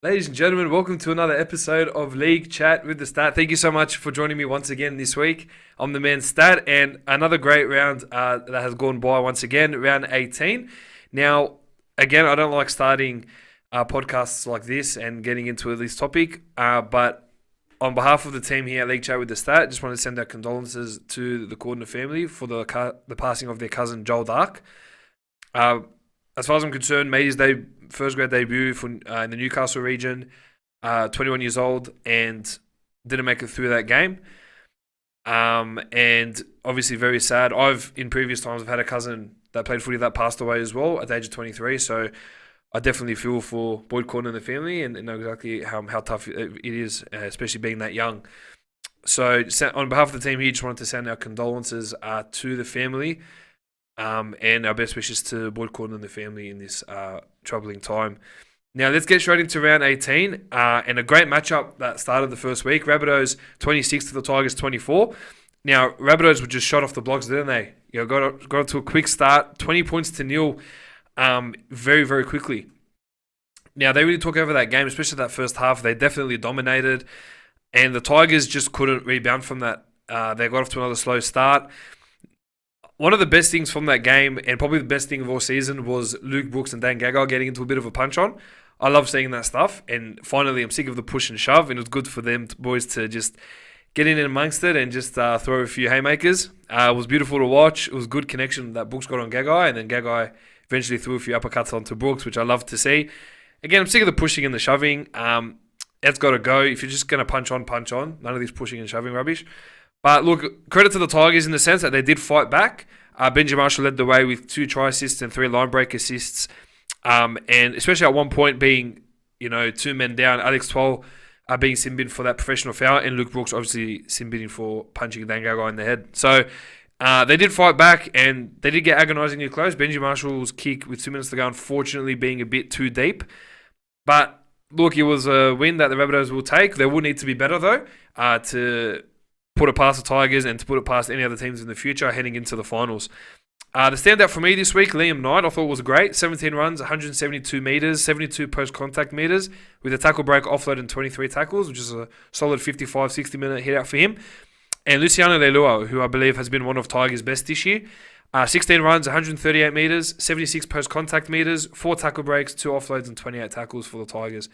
Ladies and gentlemen, welcome to another episode of League Chat with the Stat. Thank you so much for joining me once again this week. I'm the man Stat, and another great round that has gone by once again, round 18. Now, again, I don't like starting podcasts like this and getting into this topic, but on behalf of the team here at League Chat with the Stat, just want to send our condolences to the Cordner family for the passing of their cousin Joel Dark. As far as I'm concerned, made his first grade debut in the Newcastle region, 21 years old, and didn't make it through that game. And obviously very sad. In previous times, I've had a cousin that played footy that passed away as well at the age of 23. So I definitely feel for Boyd Cordner and the family and know exactly how tough it is, especially being that young. So on behalf of the team here, just wanted to send our condolences to the family. And our best wishes to Boyd Cordner and the family in this troubling time. Now, let's get straight into round 18 and a great matchup that started the first week. Rabbitohs 26 to the Tigers 24. Now, Rabbitohs were just shot off the blocks, didn't they? Got to a quick start, 20 points to nil very, very quickly. Now, they really took over that game, especially that first half. They definitely dominated, and the Tigers just couldn't rebound from that. They got off to another slow start. One of the best things from that game, and probably the best thing of all season, was Luke Brooks and Dan Gagai getting into a bit of a punch-on. I love seeing that stuff, and finally I'm sick of the push and shove, and it was good for them boys to just get in amongst it and just throw a few haymakers. It was beautiful to watch. It was good connection that Brooks got on Gagai, and then Gagai eventually threw a few uppercuts onto Brooks, which I love to see. Again, I'm sick of the pushing and the shoving. That's got to go. If you're just going to punch on. None of this pushing and shoving rubbish. But look, credit to the Tigers in the sense that they did fight back. Benji Marshall led the way with 2 try assists and 3 line break assists. And especially at one point being, 2 men down, Alex Twal being sin-binned for that professional foul, and Luke Brooks obviously sin-binning for punching Dan Gagai in the head. So they did fight back, and they did get agonisingly close. Benji Marshall's kick with 2 minutes to go, unfortunately, being a bit too deep. But look, it was a win that the Rabbitohs will take. They will need to be better, though, to put it past the Tigers and to put it past any other teams in the future heading into the finals. The standout for me this week, Liam Knight, I thought was great. 17 runs, 172 metres, 72 post-contact metres with a tackle break, offload and 23 tackles, which is a solid 55, 60-minute hit out for him. And Luciano Leilua, who I believe has been one of Tigers' best this year. 16 runs, 138 metres, 76 post-contact metres, 4 tackle breaks, 2 offloads and 28 tackles for the Tigers.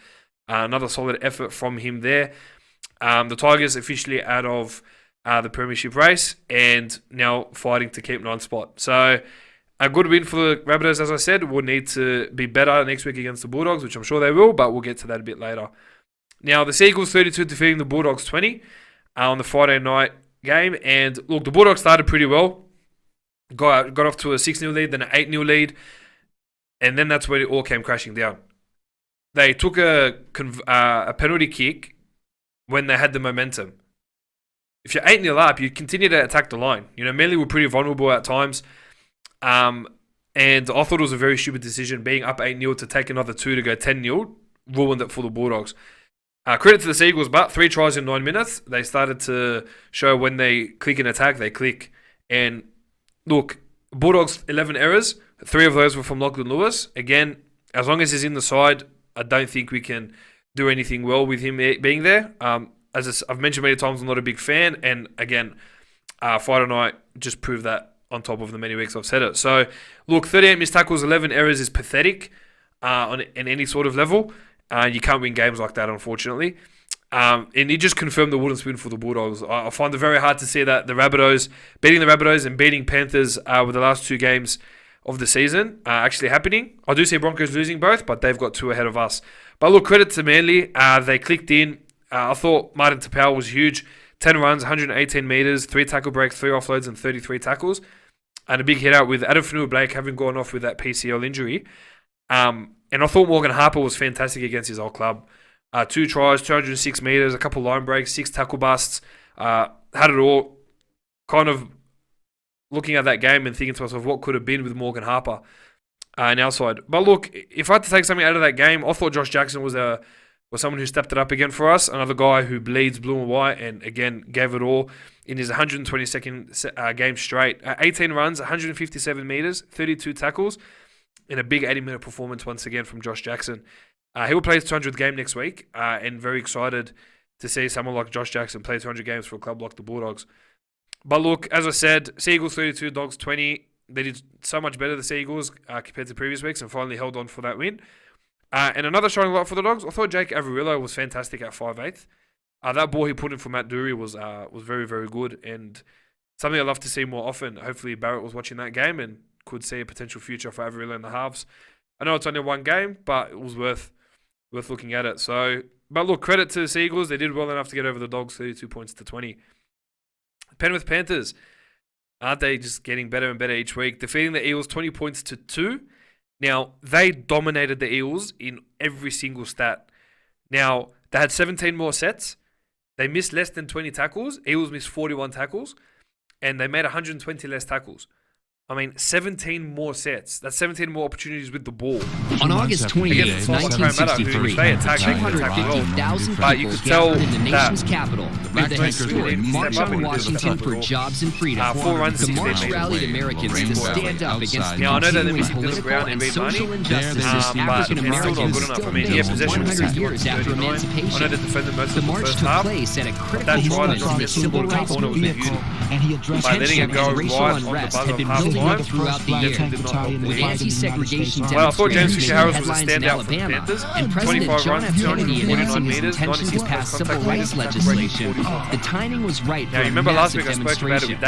Another solid effort from him there. The Tigers officially out of the premiership race and now fighting to keep 9th spot. So a good win for the Rabbitohs, as I said. Will need to be better next week against the Bulldogs, which I'm sure they will, but we'll get to that a bit later. Now, the Seagulls 32 defeating the Bulldogs 20 on the Friday night game. And look, the Bulldogs started pretty well. Got off to a 6-0 lead, then an 8-0 lead. And then that's where it all came crashing down. They took a penalty kick when they had the momentum. If you're 8-0 up, you continue to attack the line. Manly were pretty vulnerable at times. And I thought it was a very stupid decision, being up 8-0 to take another 2 to go 10-0, ruined it for the Bulldogs. Credit to the Seagulls, but 3 tries in 9 minutes. They started to show when they click in attack, they click. And look, Bulldogs, 11 errors. 3 of those were from Lachlan Lewis. Again, as long as he's in the side, I don't think we can do anything well with him being there. As I've mentioned many times, I'm not a big fan. And again, Friday night just proved that on top of the many weeks I've said it. So, look, 38 missed tackles, 11 errors is pathetic on any sort of level. You can't win games like that, unfortunately. And he just confirmed the wooden spoon for the Bulldogs. I find it very hard to see that the Rabbitohs, beating the Rabbitohs and beating Panthers with the last 2 games of the season actually happening. I do see Broncos losing both, but they've got 2 ahead of us. But look, credit to Manly. They clicked in. I thought Martin Tapau was huge. 10 runs, 118 metres, 3 tackle breaks, 3 offloads and 33 tackles. And a big hit out with Adam Fanua-Blake having gone off with that PCL injury. And I thought Morgan Harper was fantastic against his old club. 2 tries, 206 metres, a couple line breaks, 6 tackle busts. Had it all. Kind of looking at that game and thinking to myself, what could have been with Morgan Harper on our side. But look, if I had to take something out of that game, I thought Josh Jackson was someone who stepped it up again for us. Another guy who bleeds blue and white and, again, gave it all in his 122nd game straight. 18 runs, 157 metres, 32 tackles, and a big 80-minute performance once again from Josh Jackson. He will play his 200th game next week, and very excited to see someone like Josh Jackson play 200 games for a club like the Bulldogs. But look, as I said, Sea Eagles 32, Dogs 20. They did so much better, the Sea Eagles, compared to previous weeks, and finally held on for that win. And another shining light for the Dogs, I thought Jake Averillo was fantastic at 5'8". That ball he put in for Matt Dury was very, very good, and something I'd love to see more often. Hopefully Barrett was watching that game and could see a potential future for Averillo in the halves. I know it's only one game, but it was worth looking at it. So, but look, credit to the Sea Eagles. They did well enough to get over the Dogs, 32 points to 20. Penrith Panthers, aren't they just getting better and better each week? Defeating the Eels 20 points to 2. Now, they dominated the Eels in every single stat. Now, they had 17 more sets. They missed less than 20 tackles. Eels missed 41 tackles. And they made 120 less tackles. I mean, 17 more sets. That's 17 more opportunities with the ball. On August 28, 1963, 250,000 people gathered in the nation's capital for the historic March on Washington for Jobs and Freedom. The march rallied Americans to stand up against the continuing political and social injustices African Americans still face 100 years after emancipation. The march took place at a critical moment in the civil rights movement, and tension and racial unrest had been building up throughout the year. With anti-segregation demonstrations making headlines in Alabama, and President John F. Kennedy announcing his intention to pass civil rights legislation, the timing was right for a massive demonstration.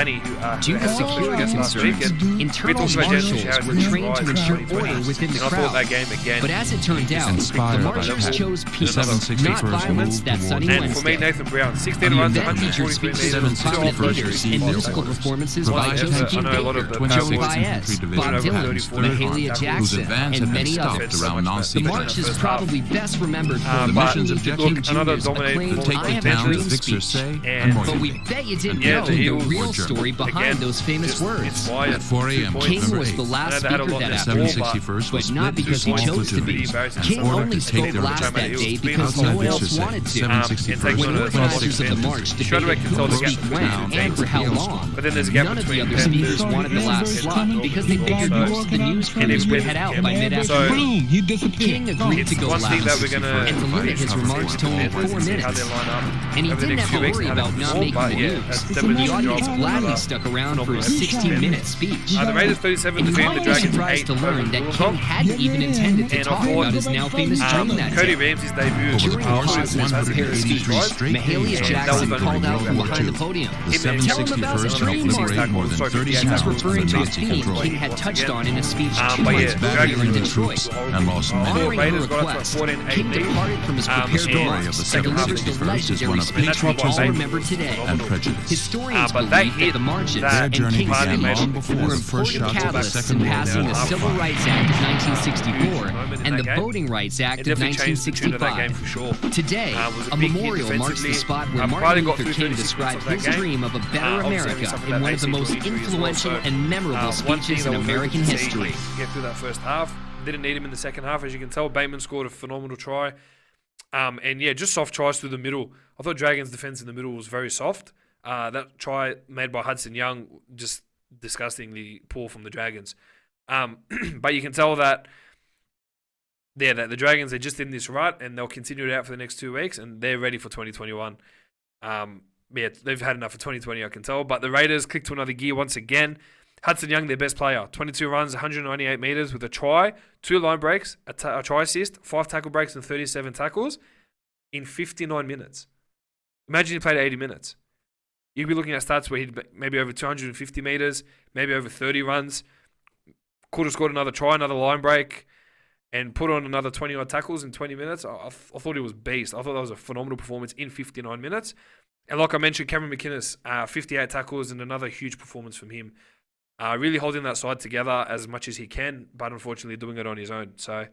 Due to security concerns, internal marshals were trained to ensure order within the crowd. But as it turned out, the marchers chose peace, not violence, that sunny Wednesday. The event featured speeches from prominent leaders and musical performances by Josephine Baker, Joan Baez, Bob Dylan, Mahalia Jackson, and many others. The march is probably best remembered for Martin Luther King Jr.'s acclaimed I Have a Dream speech. But we bet you didn't know the real story behind those famous words. King was the last speaker that afternoon, but not because he chose to be. King only spoke last that day because no one else wanted to. When organizers of the march debated who would speak when and for how long, none of the other speakers wanted the last slot because they figured most of the news crews would head out by mid-afternoon. King agreed to go last and to limit his remarks to only 4 minutes. And he didn't have to worry about not making the news. The audience gladly stuck around for his 16-minute speech. The Raiders 37 and defeated the we were Dragons surprised to learn that King hadn't even intended to talk about his now famous dream that Cody day. Ramsey's debut During Washington's prepared speech, Mahalia Jackson called out from behind the podium, "Tell him about the dream, Martin." She was referring to a theme King had touched on in a speech 2 months earlier in Detroit. Honoring her request, King departed from his prepared remarks to deliver the legendary speech we all remember today. Historians believe that the marches and King's speech were important catalysts in passing the Civil Rights Act of 1964 and the Voting Rights Act of 1965. Today, a memorial marks the spot where Martin Luther King described his dream of a better America in one of the most influential and memorable speeches in American history. Get through that first half. Didn't need him in the second half, as you can tell. Bateman scored a phenomenal try. And yeah, just soft tries through the middle. I thought Dragons' defense in the middle was very soft. That try made by Hudson Young, just disgustingly poor from the Dragons. But you can tell that that the Dragons, they're just in this rut, and they'll continue it out for the next 2 weeks, and they're ready for 2021. Yeah, they've had enough for 2020, I can tell. But the Raiders clicked to another gear once again. Hudson Young, their best player, 22 runs, 198 metres with a try, 2 line breaks, a try assist, 5 tackle breaks, and 37 tackles in 59 minutes. Imagine he played 80 minutes. You'd be looking at stats where he'd maybe over 250 metres, maybe over 30 runs, could have scored another try, another line break, and put on another 20-odd tackles in 20 minutes. I thought he was beast. I thought that was a phenomenal performance in 59 minutes. And like I mentioned, Cameron McInnes, 58 tackles and another huge performance from him. Really holding that side together as much as he can, but unfortunately doing it on his own. So,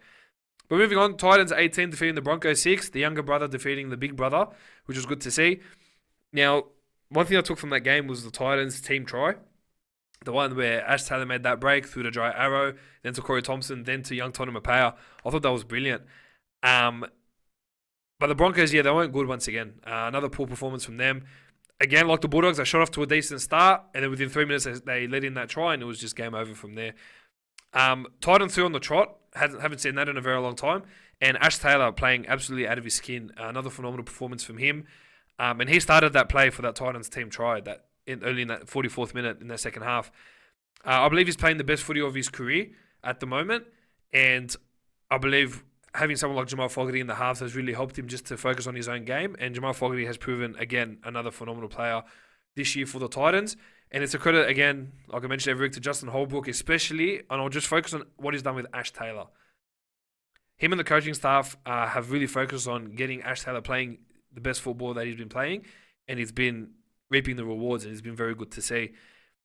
but moving on, Titans 18 defeating the Broncos 6, the younger brother defeating the big brother, which was good to see. Now, one thing I took from that game was the Titans team try. The one where Ash Taylor made that break through to Dry Arrow, then to Corey Thompson, then to young Tony Mapea. I thought that was brilliant. But the Broncos, yeah, they weren't good once again. Another poor performance from them. Again, like the Bulldogs, they shot off to a decent start, and then within 3 minutes, they let in that try, and it was just game over from there. Titans 2 on the trot. haven't seen that in a very long time. And Ash Taylor playing absolutely out of his skin. Another phenomenal performance from him. And he started that play for that Titans team try early in that 44th minute in that second half. I believe he's playing the best footy of his career at the moment. And I believe having someone like Jamal Fogarty in the halves has really helped him just to focus on his own game. And Jamal Fogarty has proven, again, another phenomenal player this year for the Titans. And it's a credit, again, like I mentioned every week, to Justin Holbrook especially. And I'll just focus on what he's done with Ash Taylor. Him and the coaching staff have really focused on getting Ash Taylor playing the best football that he's been playing. And he's been reaping the rewards, and it's been very good to see.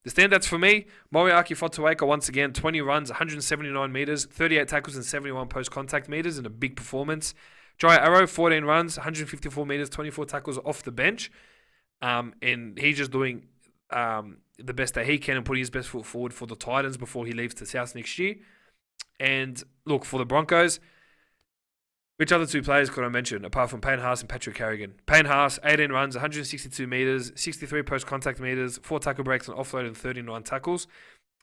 The standouts for me, Moriaki Fotuaika once again, 20 runs, 179 metres, 38 tackles and 71 post-contact metres in a big performance. Jai Arrow, 14 runs, 154 metres, 24 tackles off the bench. And he's just doing the best that he can and putting his best foot forward for the Titans before he leaves to South next year. And look, for the Broncos, which other two players could I mention apart from Payne Haas and Patrick Carrigan? Payne Haas, 18 runs, 162 metres, 63 post-contact metres, 4 tackle breaks and offload and 39 tackles.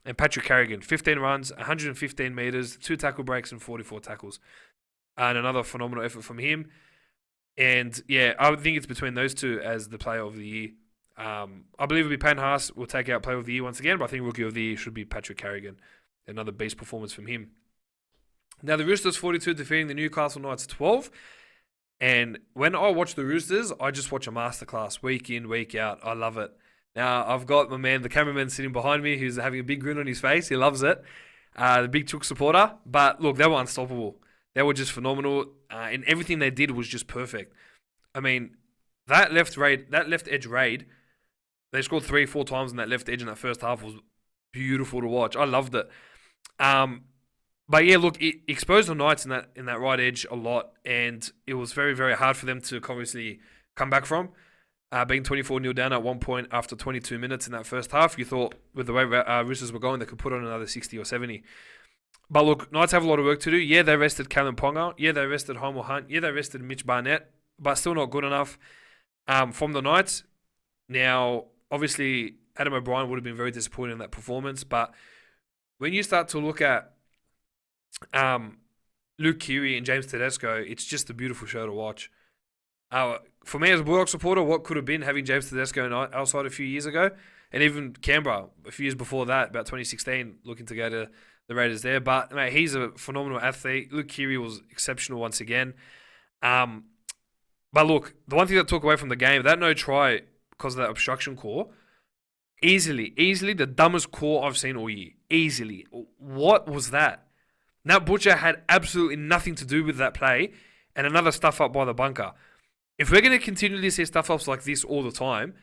And Patrick Carrigan, 15 runs, 115 metres, 2 tackle breaks and 44 tackles. And another phenomenal effort from him. And yeah, I would think it's between those two as the player of the year. I believe it'll be Payne Haas will take out player of the year once again, but I think rookie of the year should be Patrick Carrigan. Another beast performance from him. Now, the Roosters 42 defeating the Newcastle Knights 12. And when I watch the Roosters, I just watch a masterclass week in, week out. I love it. Now, I've got my man, the cameraman, sitting behind me who's having a big grin on his face. He loves it. The big Chook supporter. But look, they were unstoppable. They were just phenomenal. And everything they did was just perfect. I mean, that left edge raid, they scored 3-4 times on that left edge in that first half was beautiful to watch. I loved it. But yeah, look, it exposed the Knights in that right edge a lot, and it was very, very hard for them to obviously come back from. Being 24-0 down at one point after 22 minutes in that first half, you thought with the way Roosters were going, they could put on another 60 or 70. But look, Knights have a lot of work to do. Yeah, they rested Callum Ponga. Yeah, they rested Homer Hunt. Yeah, they rested Mitch Barnett, but still not good enough from the Knights. Now, obviously, Adam O'Brien would have been very disappointed in that performance, but when you start to look at Luke Keary and James Tedesco, it's just a beautiful show to watch. For me as a Bulldogs supporter, what could have been having James Tedesco outside a few years ago, and even Canberra a few years before that, about 2016, looking to go to the Raiders there. But mate, he's a phenomenal athlete. Luke Keary was exceptional once again. But look, the one thing that took away from the game, that no try because of that obstruction call, easily the dumbest call I've seen all year. Easily. What was that? Nat Butcher had absolutely nothing to do with that play, and another stuff up by the bunker. If we're going to continually see stuff ups like this all the time,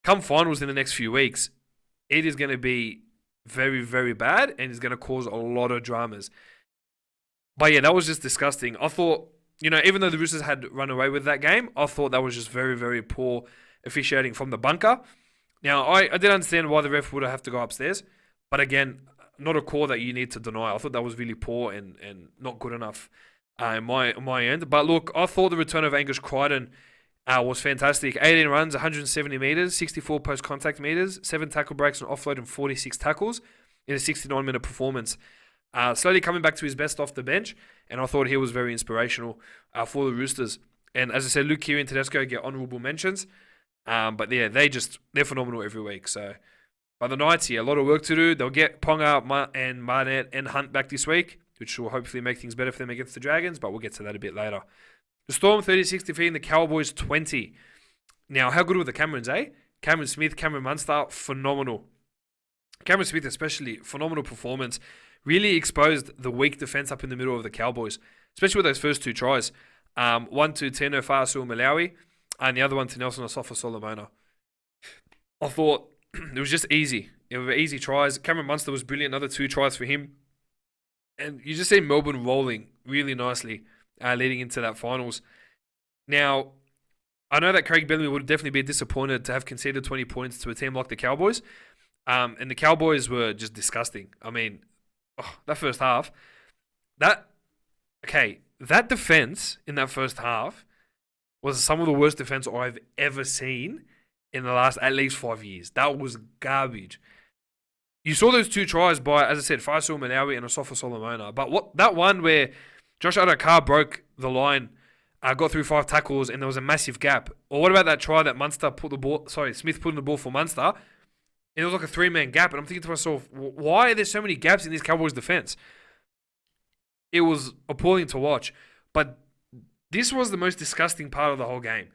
come finals in the next few weeks, it is going to be very, very bad, and it's going to cause a lot of dramas. But yeah, that was just disgusting. I thought, even though the Roosters had run away with that game, I thought that was just very, very poor officiating from the bunker. Now, I did understand why the ref would have to go upstairs, but again, not a call that you need to deny. I thought that was really poor and not good enough on my end. But look, I thought the return of Angus Crichton was fantastic. 18 runs, 170 metres, 64 post-contact metres, 7 tackle breaks and offload and 46 tackles in a 69-minute performance. Slowly coming back to his best off the bench, and I thought he was very inspirational for the Roosters. And as I said, Luke Keary and Tedesco get honourable mentions. But yeah, they're phenomenal every week. So, by the Knights, yeah, a lot of work to do. They'll get Ponga and Barnett and Hunt back this week, which will hopefully make things better for them against the Dragons, but we'll get to that a bit later. The Storm 36 defeating the Cowboys 20. Now, how good were the Camerons, eh? Cameron Smith, Cameron Munster, phenomenal. Cameron Smith especially, phenomenal performance. Really exposed the weak defence up in the middle of the Cowboys, especially with those first 2 tries. One to Tino Fa'asul Malawi, and the other one to Nelson Asafa Solomona. I thought it was just easy. It were easy tries. Cameron Munster was brilliant. Another 2 tries for him. And you just see Melbourne rolling really nicely leading into that finals. Now, I know that Craig Bellamy would definitely be disappointed to have conceded 20 points to a team like the Cowboys. And the Cowboys were just disgusting. I mean, that first half. That defense in that first half was some of the worst defense I've ever seen in the last at least 5 years. That was garbage. you saw those 2 tries by, as I said, Faisal Malawi and Asafa Solomona. But what that one where Josh Adokar broke the line, got through 5 tackles, and there was a massive gap. Or what about that try that Smith put in the ball for Munster, and it was like a 3-man gap. And I'm thinking to myself, why are there so many gaps in this Cowboys defense? It was appalling to watch. But this was the most disgusting part of the whole game.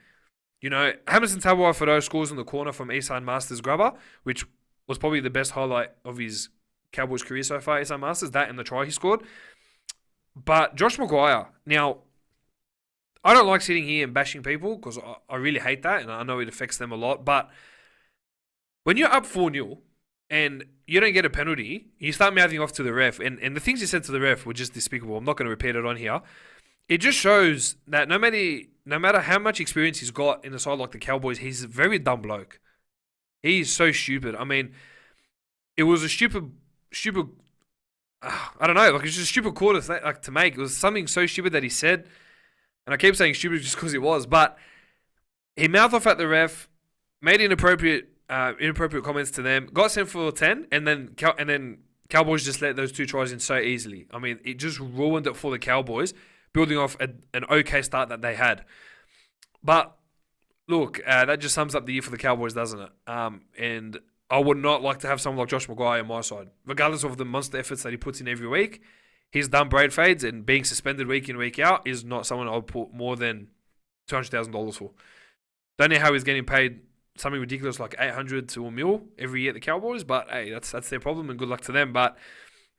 You know, Hamilton Tabuai-Fidow scores in the corner from Isan Masters grubber, which was probably the best highlight of his Cowboys career so far, Isan Masters, that and the try he scored. But Josh Maguire, now, I don't like sitting here and bashing people because I really hate that, and I know it affects them a lot. But when you're up 4-0 and you don't get a penalty, you start mouthing off to the ref. And the things he said to the ref were just despicable. I'm not going to repeat it on here. It just shows that no matter how much experience he's got in a side like the Cowboys, he's a very dumb bloke. He's so stupid. I mean, it was a stupid. I don't know. Like, it's just a stupid call to make. It was something so stupid that he said, and I keep saying stupid just because it was. But he mouthed off at the ref, made inappropriate comments to them, got sent for 10, and then Cowboys just let those 2 tries in so easily. I mean, it just ruined it for the Cowboys, building off an okay start that they had. But look, that just sums up the year for the Cowboys, doesn't it? And I would not like to have someone like Josh Maguire on my side. Regardless of the monster efforts that he puts in every week, he's done braid fades, and being suspended week in, week out is not someone I would put more than $200,000 for. Don't know how he's getting paid something ridiculous like $800 to $1 million every year at the Cowboys, but hey, that's their problem, and good luck to them. But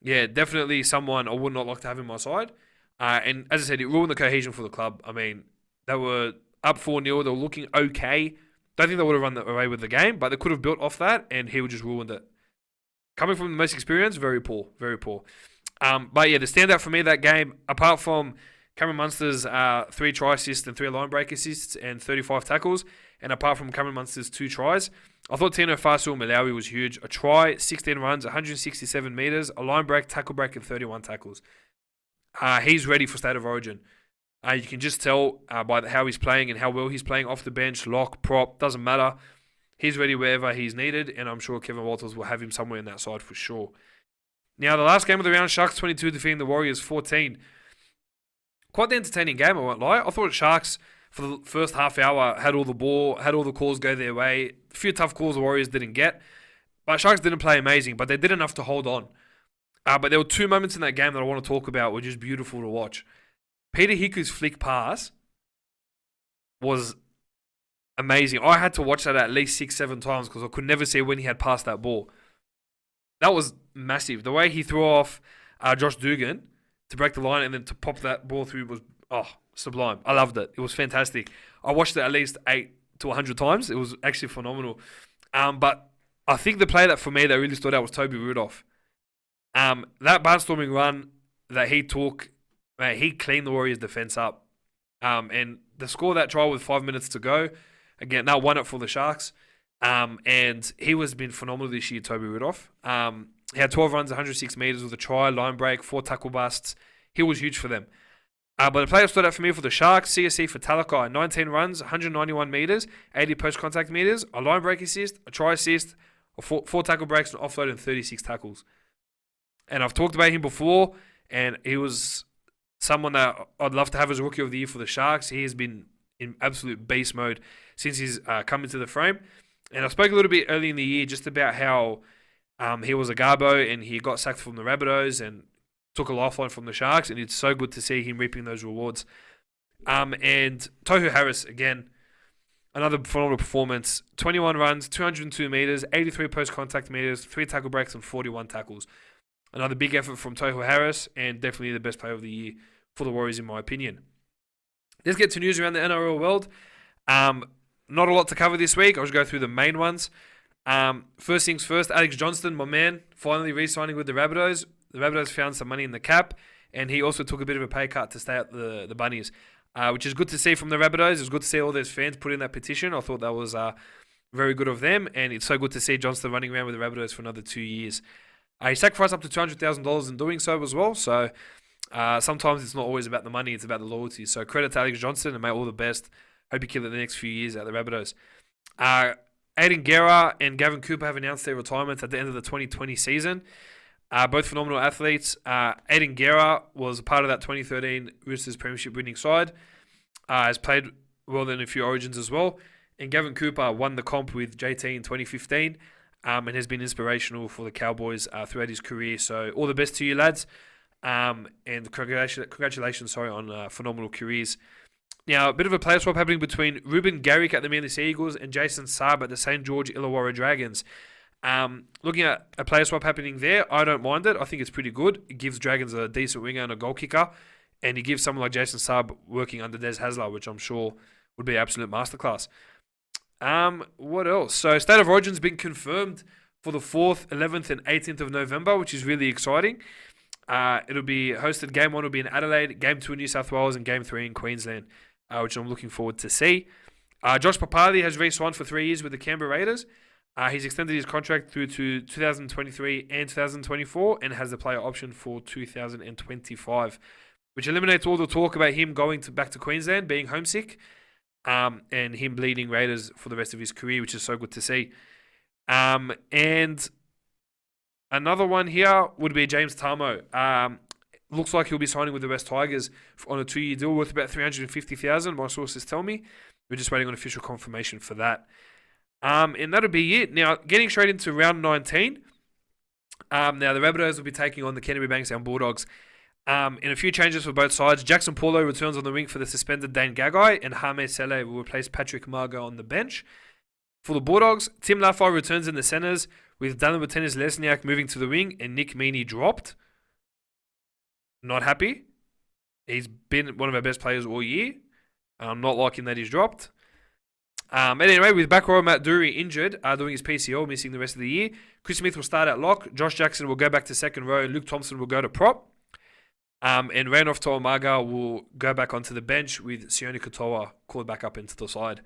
yeah, definitely someone I would not like to have on my side. And as I said, it ruined the cohesion for the club. I mean, they were up 4-0. They were looking okay. Don't think they would have run away with the game, but they could have built off that, and he would just ruined it. Coming from the most experienced, very poor, very poor. But yeah, the standout for me that game, apart from Cameron Munster's 3 try assists and 3 line break assists and 35 tackles, and apart from Cameron Munster's 2 tries, I thought Tino Faisal-Malawi was huge. A try, 16 runs, 167 metres, a line break, tackle break, and 31 tackles. He's ready for State of Origin. You can just tell by how he's playing and how well he's playing off the bench, lock, prop, doesn't matter. He's ready wherever he's needed, and I'm sure Kevin Walters will have him somewhere in that side for sure. Now, the last game of the round, Sharks 22 defeating the Warriors 14. Quite the entertaining game, I won't lie. I thought Sharks, for the first half hour, had all the ball, had all the calls go their way. A few tough calls the Warriors didn't get. But Sharks didn't play amazing, but they did enough to hold on. But there were 2 moments in that game that I want to talk about, which is beautiful to watch. Peter Hiku's flick pass was amazing. I had to watch that at least 6-7 times because I could never see when he had passed that ball. That was massive. The way he threw off Josh Dugan to break the line and then to pop that ball through was sublime. I loved it. It was fantastic. I watched it at least 8 to 100 times. It was actually phenomenal. But I think the play that for me that really stood out was Toby Rudolph. That barnstorming run that he took, he cleaned the Warriors' defense up. And the score of that try with 5 minutes to go, again, that won it for the Sharks. And he has been phenomenal this year, Toby Rudolph. He had 12 runs, 106 metres with a try, line break, 4 tackle busts. He was huge for them. But the player stood out for me for the Sharks, CSC for Talakai, 19 runs, 191 metres, 80 post-contact metres, a line break assist, a try assist, 4 tackle breaks, an offload, and 36 tackles. And I've talked about him before, and he was someone that I'd love to have as Rookie of the Year for the Sharks. He has been in absolute beast mode since he's come into the frame. And I spoke a little bit early in the year just about how he was a Garbo and he got sacked from the Rabbitohs and took a lifeline from the Sharks, and it's so good to see him reaping those rewards. And Tohu Harris, again, another phenomenal performance. 21 runs, 202 metres, 83 post-contact metres, 3 tackle breaks, and 41 tackles. Another big effort from Tohu Harris, and definitely the best player of the year for the Warriors, in my opinion. Let's get to news around the NRL world. Not a lot to cover this week. I'll just go through the main ones. First things first, Alex Johnston, my man, finally re-signing with the Rabbitohs. The Rabbitohs found some money in the cap, and he also took a bit of a pay cut to stay at the Bunnies, which is good to see from the Rabbitohs. It's good to see all those fans put in that petition. I thought that was very good of them, and it's so good to see Johnston running around with the Rabbitohs for another 2 years. He sacrificed up to $200,000 in doing so as well, so sometimes it's not always about the money, it's about the loyalty. So credit to Alex Johnston, and mate, all the best. Hope you kill it the next few years at the Rabbitohs. Aiden Guerra and Gavin Cooper have announced their retirements at the end of the 2020 season. Both phenomenal athletes. Aiden Guerra was part of that 2013 Roosters Premiership winning side. Has played well in a few Origins as well. And Gavin Cooper won the comp with JT in 2015 and has been inspirational for the Cowboys throughout his career. So all the best to you, lads. And congratulations on phenomenal careers. Now, a bit of a player swap happening between Ruben Garrick at the Manly Sea Eagles and Jason Saab at the St. George Illawarra Dragons. Looking at a player swap happening there, I don't mind it. I think it's pretty good. It gives Dragons a decent winger and a goal kicker. And he gives someone like Jason Saab working under Des Hasler, which I'm sure would be an absolute masterclass. What else? So, State of Origin's been confirmed for the 4th, 11th, and 18th of November, which is really exciting. It'll be hosted. Game 1 will be in Adelaide, Game 2 in New South Wales, and Game 3 in Queensland, which I'm looking forward to see. Josh Papali has re-signed for 3 years with the Canberra Raiders. He's extended his contract through to 2023 and 2024 and has the player option for 2025, which eliminates all the talk about him going back to Queensland, being homesick, and him bleeding Raiders for the rest of his career, which is so good to see. And another one here would be James Tarmo. Looks like he'll be signing with the West Tigers on a 2-year deal worth about $350,000, my sources tell me. We're just waiting on official confirmation for that. And that'll be it. Now, getting straight into round 19. Now, the Rabbitohs will be taking on the Canterbury Bankstown Bulldogs. In a few changes for both sides, Jackson Paulo returns on the wing for the suspended Dane Gagai, and Hame Sele will replace Patrick Margot on the bench. For the Bulldogs, Tim Laffey returns in the centres, with Dylan Botenis-Lesniak moving to the wing and Nick Meaney dropped. Not happy. He's been one of our best players all year. I'm not liking that he's dropped. Anyway, with back row Matt Dury injured, doing his PCL, missing the rest of the year, Chris Smith will start at lock, Josh Jackson will go back to second row, and Luke Thompson will go to prop. And Randolph Toamaga will go back onto the bench with Sione Katoa called back up into the side.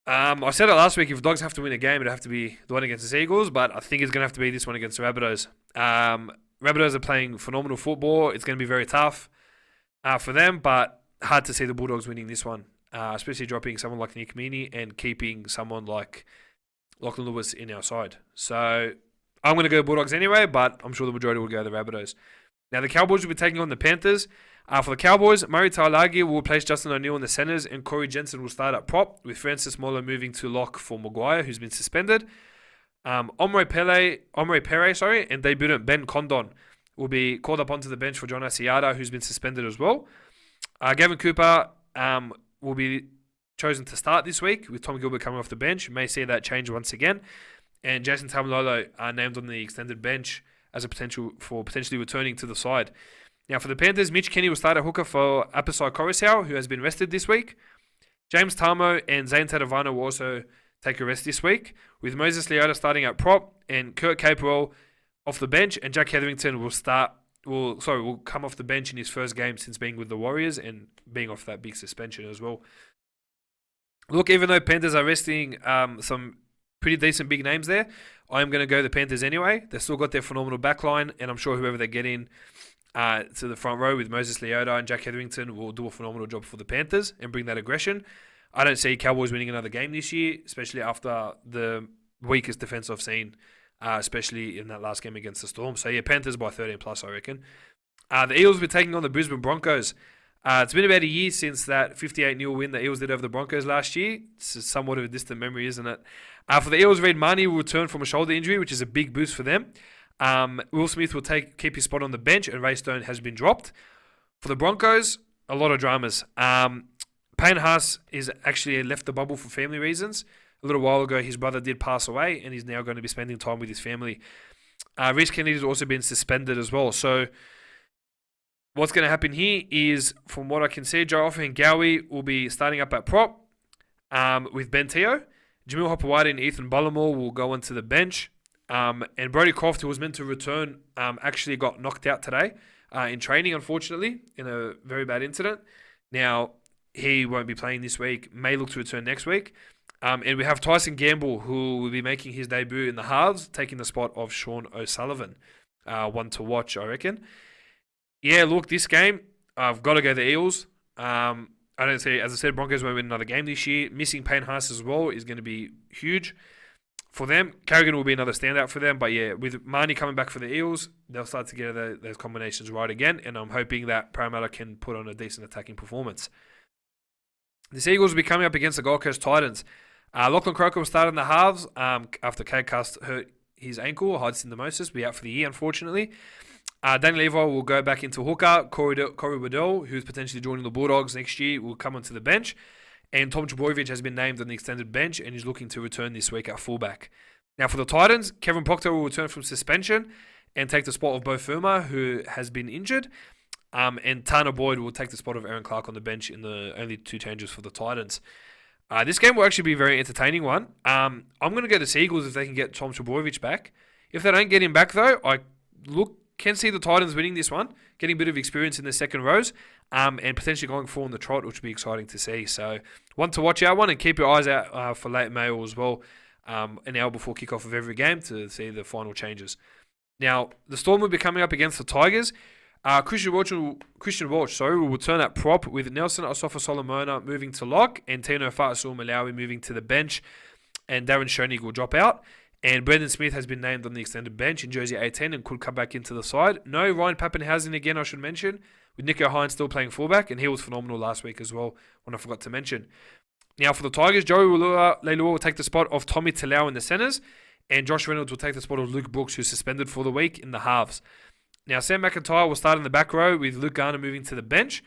I said it last week, if Dogs have to win a game, it'll have to be the one against the Eagles, but I think it's going to have to be this one against the Rabbitohs. Rabbitohs are playing phenomenal football. It's going to be very tough for them, but hard to see the Bulldogs winning this one, especially dropping someone like Nick Meaney and keeping someone like Lachlan Lewis in our side. So I'm going to go Bulldogs anyway, but I'm sure the majority will go the Rabbitohs. Now, the Cowboys will be taking on the Panthers. For the Cowboys, Murray Taulagi will replace Justin O'Neill in the centres, and Corey Jensen will start at prop, with Francis Molo moving to lock for Maguire, who's been suspended. Omre Pere, and debutant Ben Condon will be called up onto the bench for John Asiata, who's been suspended as well. Gavin Cooper will be chosen to start this week, with Tom Gilbert coming off the bench. You may see that change once again. And Jason Tamalolo named on the extended bench as a potentially returning to the side. Now, for the Panthers, Mitch Kenny will start at hooker for Apisai Coruscant, who has been rested this week. James Tarmo and Zane Tadavano will also take a rest this week, with Moses Leota starting at prop and Kurt Caperell off the bench, and Jack Hetherington will come off the bench in his first game since being with the Warriors and being off that big suspension as well. Look, even though Panthers are resting some pretty decent big names there, I'm going to go the Panthers anyway. They've still got their phenomenal backline, and I'm sure whoever they get in to the front row with Moses Leota and Jack Hetherington will do a phenomenal job for the Panthers and bring that aggression. I don't see Cowboys winning another game this year, especially after the weakest defense I've seen, especially in that last game against the Storm. So, yeah, Panthers by 13 plus, I reckon. The Eels will be taking on the Brisbane Broncos. It's been about a year since that 58-0 win the Eels did over the Broncos last year. It's somewhat of a distant memory, isn't it? For the Eels, Reid Marnie will return from a shoulder injury, which is a big boost for them. Will Smith will keep his spot on the bench, and Ray Stone has been dropped. For the Broncos, a lot of dramas. Payne Haas is actually left the bubble for family reasons. A little while ago, his brother did pass away, and he's now going to be spending time with his family. Reece Kennedy has also been suspended as well. So what's going to happen here is, from what I can see, Joe Offahengawi will be starting up at prop with Ben Teo. Jamil Hopewadi and Ethan Bullimore will go onto the bench. And Brodie Croft, who was meant to return, actually got knocked out today in training, unfortunately, in a very bad incident. Now, he won't be playing this week, may look to return next week. And we have Tyson Gamble, who will be making his debut in the halves, taking the spot of Sean O'Sullivan. One to watch, I reckon. Yeah, look, this game, I've got to go the Eels. I don't see, as I said, Broncos won't win another game this year. Missing Payne Haas as well is going to be huge for them. Carrigan will be another standout for them. But yeah, with Marnie coming back for the Eels, they'll start to get those combinations right again. And I'm hoping that Parramatta can put on a decent attacking performance. The Seagulls will be coming up against the Gold Coast Titans. Lachlan Croker will start in the halves after Cade Cast hurt his ankle, hydrosyndromosis, be out for the year, unfortunately. Danny Levi will go back into hooker. Corey Waddell, who's potentially joining the Bulldogs next year, will come onto the bench. And Tom Trbojevic has been named on the extended bench and is looking to return this week at fullback. Now for the Titans, Kevin Proctor will return from suspension and take the spot of Bo Firma, who has been injured. And Tana Boyd will take the spot of Aaron Clark on the bench in the only 2 changes for the Titans. This game will actually be a very entertaining one. I'm going to go to Seagulls if they can get Tom Trbojevic back. If they don't get him back, though, I can see the Titans winning this one, getting a bit of experience in the second rows, and potentially going 4 on the trot, which will be exciting to see. So, one to watch out, and keep your eyes out for late mail as well, an hour before kickoff of every game to see the final changes. Now, the Storm will be coming up against the Tigers. Christian Walsh will return at prop, with Nelson Asafa Solomona moving to lock and Tino Fa'asul Malawi moving to the bench, and Darren Schoenig will drop out. And Brendan Smith has been named on the extended bench in jersey 18 and could come back into the side. No Ryan Pappenhausen again, I should mention, with Nico Hines still playing fullback, and he was phenomenal last week as well, when I forgot to mention. Now for the Tigers, Joey Leilua will take the spot of Tommy Talau in the centres, and Josh Reynolds will take the spot of Luke Brooks, who's suspended for the week, in the halves. Now Sam McIntyre will start in the back row, with Luke Garner moving to the bench,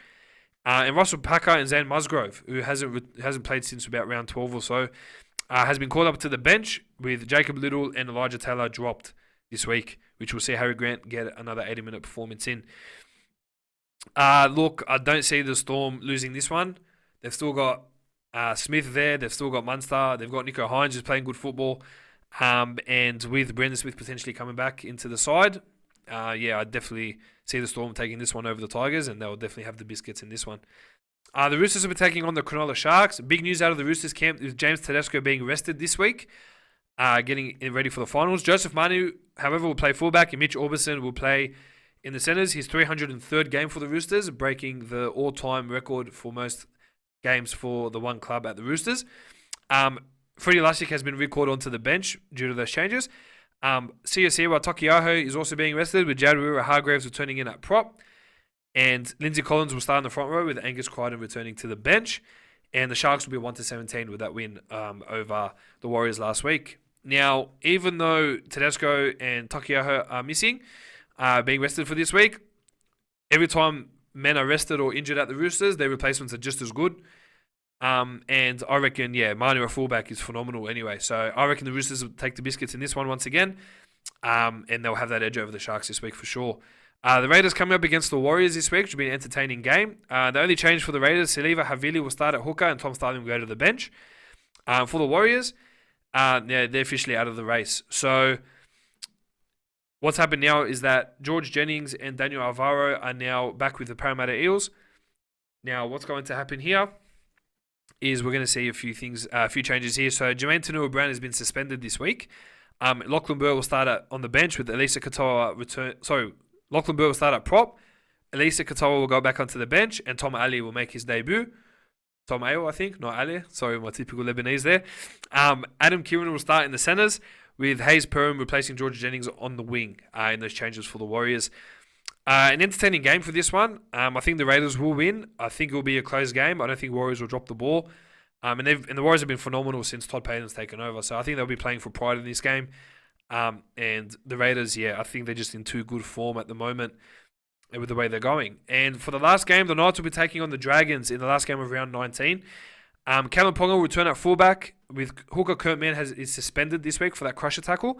and Russell Packer and Zane Musgrove, who hasn't played since about round 12 or so, has been called up to the bench, with Jacob Little and Elijah Taylor dropped this week, which will see Harry Grant get another 80-minute performance in. Look, I don't see the Storm losing this one. They've still got Smith there. They've still got Munster. They've got Nico Hines, who's playing good football. And with Brendan Smith potentially coming back into the side, I definitely see the Storm taking this one over the Tigers, and they'll definitely have the biscuits in this one. The Roosters will be taking on the Cronulla Sharks. Big news out of the Roosters camp is James Tedesco being rested this week, getting ready for the finals. Joseph Manu, however, will play fullback, and Mitch Orbison will play in the centres. His 303rd game for the Roosters, breaking the all-time record for most games for the one club at the Roosters. Freddie Lussick has been recalled onto the bench due to those changes. Siosiwa Takiaho is also being rested, with Jadwira Hargraves returning in at prop. And Lindsay Collins will start in the front row, with Angus Crichton returning to the bench. And the Sharks will be 1-17 with that win over the Warriors last week. Now, even though Tedesco and Takiaho are missing, being rested for this week, every time men are rested or injured at the Roosters, their replacements are just as good. And I reckon, Manu at fullback is phenomenal anyway. So I reckon the Roosters will take the biscuits in this one once again. And they'll have that edge over the Sharks this week for sure. The Raiders coming up against the Warriors this week, which will be an entertaining game. The only change for the Raiders, Saliva Havili will start at hooker and Tom Starling will go to the bench. For the Warriors, they're officially out of the race. So what's happened now is that George Jennings and Daniel Alvaro are now back with the Parramatta Eels. Now, what's going to happen here is we're going to see a few changes here. So Jermaine Tanua-Brown has been suspended this week. Lachlan Burr will start on the bench, with Elisa Katoa return. Sorry, Lachlan Burr will start at prop. Elisa Katoa will go back onto the bench, and Tom Ali will make his debut. Tom Ayo, I think, not Ali. Sorry, my typical Lebanese there. Adam Kieran will start in the centres, with Hayes Perham replacing George Jennings on the wing in those changes for the Warriors. An entertaining game for this one. I think the Raiders will win. I think it will be a close game. I don't think Warriors will drop the ball. And the Warriors have been phenomenal since Todd Payton's taken over. So I think they'll be playing for pride in this game. And the Raiders, I think they're just in too good form at the moment with the way they're going. And for the last game, the Knights will be taking on the Dragons in the last game of round 19. Callum Ponga will return at fullback, with hooker Kurt Mann is suspended this week for that crusher tackle.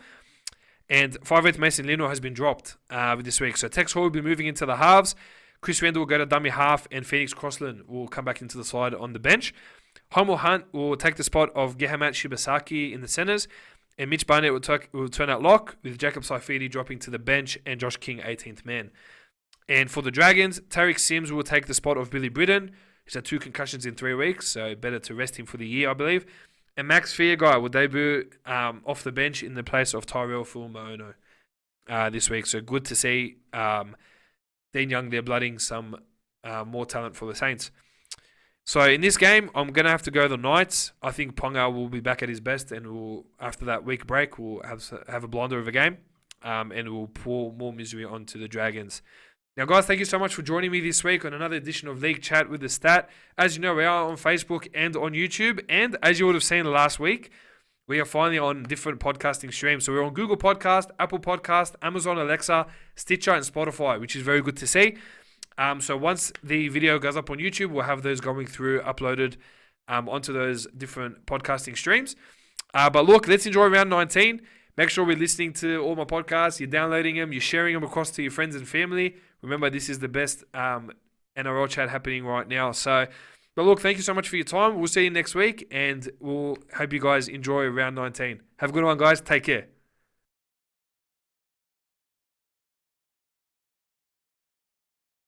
And 5'8" Mason Lino has been dropped this week. So Tex Hall will be moving into the halves. Chris Randall will go to dummy half, and Phoenix Crossland will come back into the side on the bench. Homo Hunt will take the spot of Gehamat Shibasaki in the centres. And Mitch Barnett will turn out lock, with Jacob Saifidi dropping to the bench and Josh King 18th man. And for the Dragons, Tariq Sims will take the spot of Billy Britton, who's had 2 concussions in 3 weeks, so better to rest him for the year, I believe. And Max Fearguy will debut off the bench in the place of Tyrell Fulmaono this week. So good to see Dean Young there blooding some more talent for the Saints. So in this game, I'm going to have to go the Knights. I think Ponga will be back at his best, and we'll, after that week break, we'll have a blinder of a game, and we'll pour more misery onto the Dragons. Now, guys, thank you so much for joining me this week on another edition of League Chat with the Stat. As you know, we are on Facebook and on YouTube, and as you would have seen last week, we are finally on different podcasting streams. So we're on Google Podcast, Apple Podcast, Amazon Alexa, Stitcher, and Spotify, which is very good to see. So once the video goes up on YouTube, we'll have those going through, uploaded onto those different podcasting streams. But look, let's enjoy round 19. Make sure we're listening to all my podcasts. You're downloading them. You're sharing them across to your friends and family. Remember, this is the best NRL chat happening right now. So, but look, thank you so much for your time. We'll see you next week, and we'll hope you guys enjoy round 19. Have a good one, guys. Take care.